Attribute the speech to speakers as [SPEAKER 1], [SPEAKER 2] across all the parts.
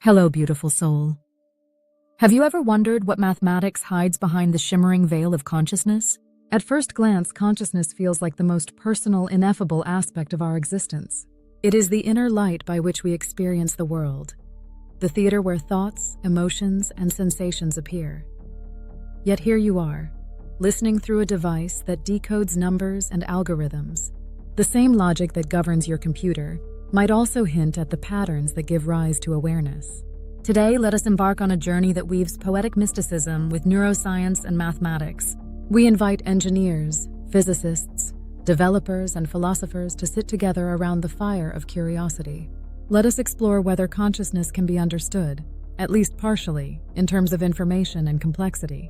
[SPEAKER 1] Hello, beautiful soul. Have you ever wondered what mathematics hides behind the shimmering veil of consciousness? At first glance, consciousness feels like the most personal, ineffable aspect of our existence. It is the inner light by which we experience the world, the theater where thoughts, emotions, and sensations appear. Yet here you are, listening through a device that decodes numbers and algorithms. The same logic that governs your computer might also hint at the patterns that give rise to awareness. Today, let us embark on a journey that weaves poetic mysticism with neuroscience and mathematics. We invite engineers, physicists, developers, and philosophers to sit together around the fire of curiosity. Let us explore whether consciousness can be understood, at least partially, in terms of information and complexity,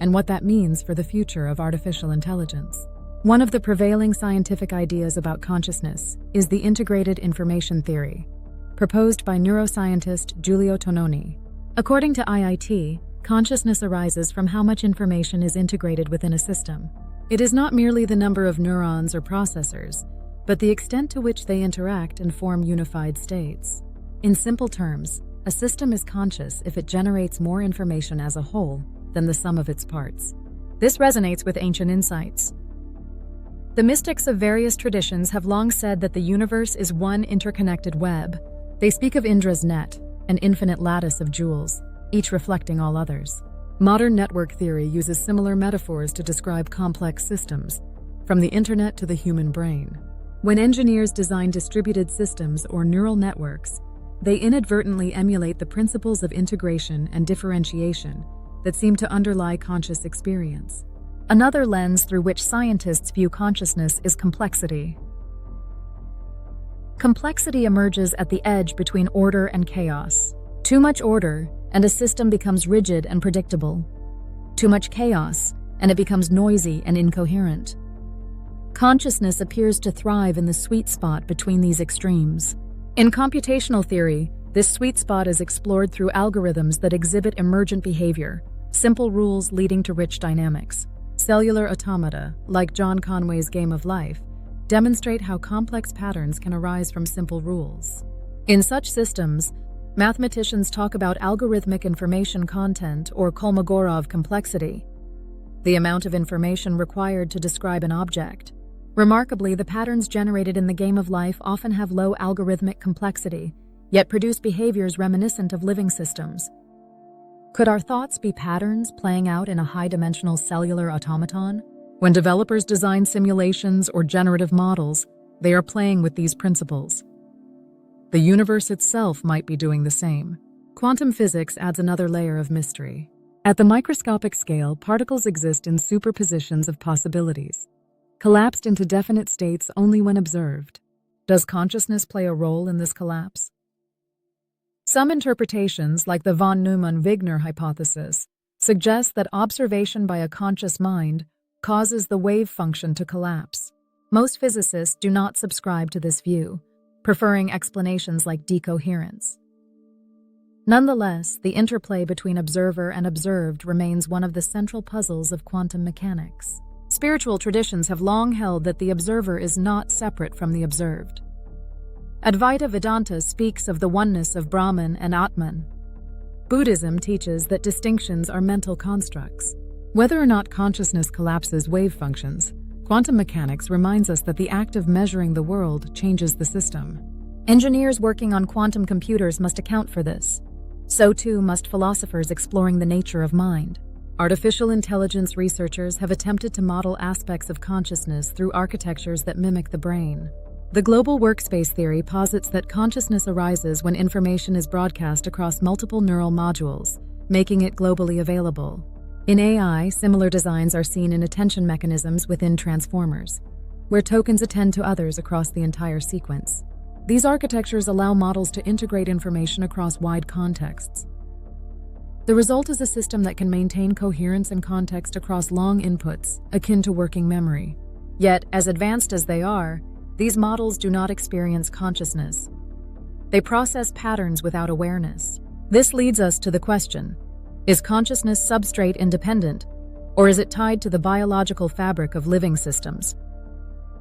[SPEAKER 1] and what that means for the future of artificial intelligence. One of the prevailing scientific ideas about consciousness is the integrated information theory, proposed by neuroscientist Giulio Tononi. According to IIT, consciousness arises from how much information is integrated within a system. It is not merely the number of neurons or processors, but the extent to which they interact and form unified states. In simple terms, a system is conscious if it generates more information as a whole than the sum of its parts. This resonates with ancient insights. The mystics of various traditions have long said that the universe is one interconnected web. They speak of Indra's net, an infinite lattice of jewels, each reflecting all others. Modern network theory uses similar metaphors to describe complex systems, from the internet to the human brain. When engineers design distributed systems or neural networks, they inadvertently emulate the principles of integration and differentiation that seem to underlie conscious experience. Another lens through which scientists view consciousness is complexity. Complexity emerges at the edge between order and chaos. Too much order, and a system becomes rigid and predictable. Too much chaos, and it becomes noisy and incoherent. Consciousness appears to thrive in the sweet spot between these extremes. In computational theory, this sweet spot is explored through algorithms that exhibit emergent behavior, simple rules leading to rich dynamics. Cellular automata, like John Conway's Game of Life, demonstrate how complex patterns can arise from simple rules. In such systems, mathematicians talk about algorithmic information content or Kolmogorov complexity, the amount of information required to describe an object. Remarkably, the patterns generated in the game of life often have low algorithmic complexity, yet produce behaviors reminiscent of living systems. Could our thoughts be patterns playing out in a high-dimensional cellular automaton? When developers design simulations or generative models, they are playing with these principles. The universe itself might be doing the same. Quantum physics adds another layer of mystery. At the microscopic scale, particles exist in superpositions of possibilities, collapsed into definite states only when observed. Does consciousness play a role in this collapse? Some interpretations, like the von Neumann-Wigner hypothesis, suggest that observation by a conscious mind causes the wave function to collapse. Most physicists do not subscribe to this view, preferring explanations like decoherence. Nonetheless, the interplay between observer and observed remains one of the central puzzles of quantum mechanics. Spiritual traditions have long held that the observer is not separate from the observed. Advaita Vedanta speaks of the oneness of Brahman and Atman. Buddhism teaches that distinctions are mental constructs. Whether or not consciousness collapses wave functions, quantum mechanics reminds us that the act of measuring the world changes the system. Engineers working on quantum computers must account for this. So too must philosophers exploring the nature of mind. Artificial intelligence researchers have attempted to model aspects of consciousness through architectures that mimic the brain. The global workspace theory posits that consciousness arises when information is broadcast across multiple neural modules, making it globally available. In AI, similar designs are seen in attention mechanisms within transformers, where tokens attend to others across the entire sequence. These architectures allow models to integrate information across wide contexts. The result is a system that can maintain coherence and context across long inputs, akin to working memory. Yet, as advanced as they are, these models do not experience consciousness. They process patterns without awareness. This leads us to the question: is consciousness substrate independent, or is it tied to the biological fabric of living systems?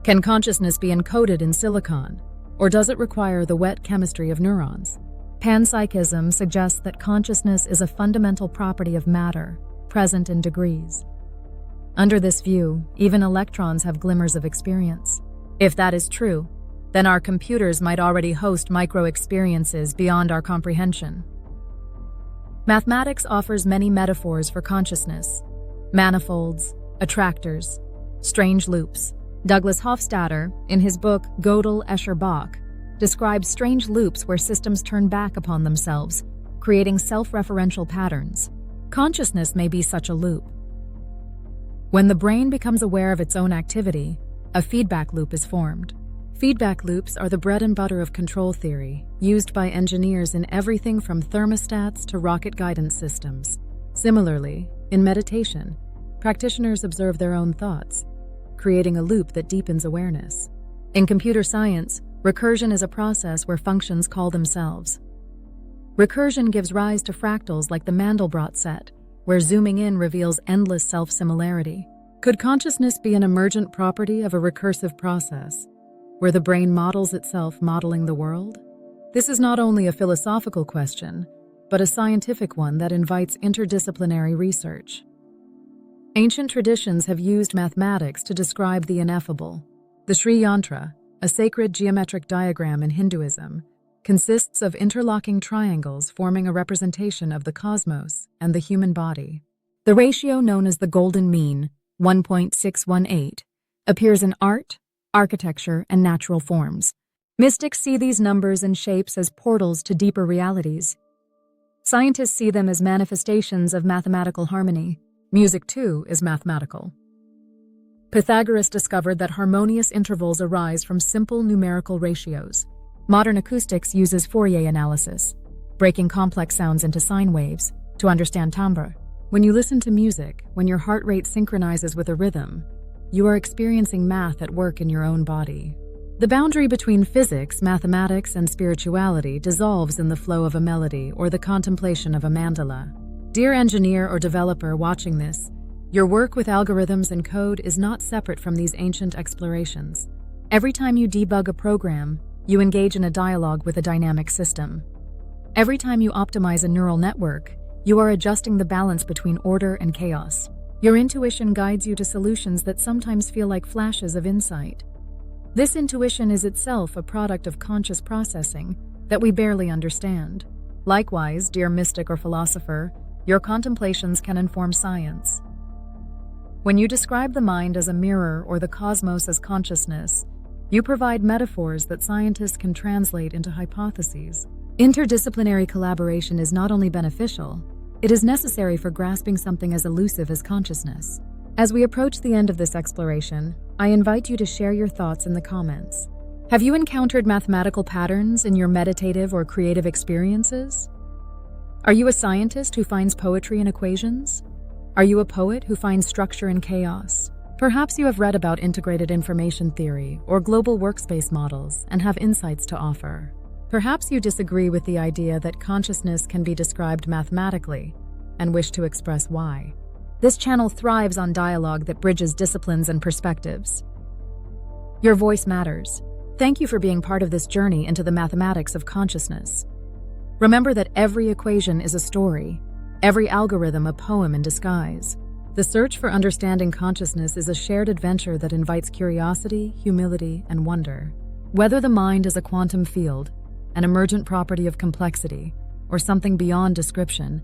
[SPEAKER 1] Can consciousness be encoded in silicon, or does it require the wet chemistry of neurons? Panpsychism suggests that consciousness is a fundamental property of matter, present in degrees. Under this view, even electrons have glimmers of experience. If that is true, then our computers might already host micro-experiences beyond our comprehension. Mathematics offers many metaphors for consciousness: manifolds, attractors, strange loops. Douglas Hofstadter, in his book Gödel, Escher, Bach, describes strange loops where systems turn back upon themselves, creating self-referential patterns. Consciousness may be such a loop. When the brain becomes aware of its own activity, a feedback loop is formed. Feedback loops are the bread and butter of control theory, used by engineers in everything from thermostats to rocket guidance systems. Similarly, in meditation, practitioners observe their own thoughts, creating a loop that deepens awareness. In computer science, recursion is a process where functions call themselves. Recursion gives rise to fractals like the Mandelbrot set, where zooming in reveals endless self-similarity. Could consciousness be an emergent property of a recursive process, where the brain models itself modeling the world? This is not only a philosophical question, but a scientific one that invites interdisciplinary research. Ancient traditions have used mathematics to describe the ineffable. The Sri Yantra, a sacred geometric diagram in Hinduism, consists of interlocking triangles forming a representation of the cosmos and the human body. The ratio known as the golden mean, 1.618, appears in art, architecture, and natural forms. Mystics see these numbers and shapes as portals to deeper realities. Scientists see them as manifestations of mathematical harmony. Music, too, is mathematical. Pythagoras discovered that harmonious intervals arise from simple numerical ratios. Modern acoustics uses Fourier analysis, breaking complex sounds into sine waves, to understand timbre. When you listen to music, when your heart rate synchronizes with a rhythm, you are experiencing math at work in your own body. The boundary between physics, mathematics, and spirituality dissolves in the flow of a melody or the contemplation of a mandala. Dear engineer or developer watching this, your work with algorithms and code is not separate from these ancient explorations. Every time you debug a program, you engage in a dialogue with a dynamic system. Every time you optimize a neural network, you are adjusting the balance between order and chaos. Your intuition guides you to solutions that sometimes feel like flashes of insight. This intuition is itself a product of conscious processing that we barely understand. Likewise, dear mystic or philosopher, your contemplations can inform science. When you describe the mind as a mirror or the cosmos as consciousness, you provide metaphors that scientists can translate into hypotheses. Interdisciplinary collaboration is not only beneficial, it is necessary for grasping something as elusive as consciousness. As we approach the end of this exploration, I invite you to share your thoughts in the comments. Have you encountered mathematical patterns in your meditative or creative experiences? Are you a scientist who finds poetry in equations? Are you a poet who finds structure in chaos? Perhaps you have read about integrated information theory or global workspace models and have insights to offer. Perhaps you disagree with the idea that consciousness can be described mathematically and wish to express why. This channel thrives on dialogue that bridges disciplines and perspectives. Your voice matters. Thank you for being part of this journey into the mathematics of consciousness. Remember that every equation is a story, every algorithm a poem in disguise. The search for understanding consciousness is a shared adventure that invites curiosity, humility, and wonder. Whether the mind is a quantum field, an emergent property of complexity, or something beyond description,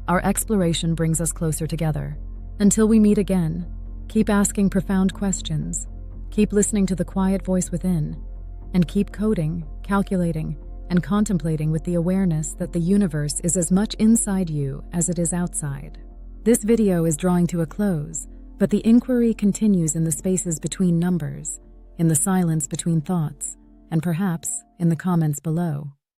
[SPEAKER 1] our exploration brings us closer together. Until we meet again, keep asking profound questions, keep listening to the quiet voice within, and keep coding, calculating, and contemplating with the awareness that the universe is as much inside you as it is outside. This video is drawing to a close, but the inquiry continues in the spaces between numbers, in the silence between thoughts, and perhaps in the comments below.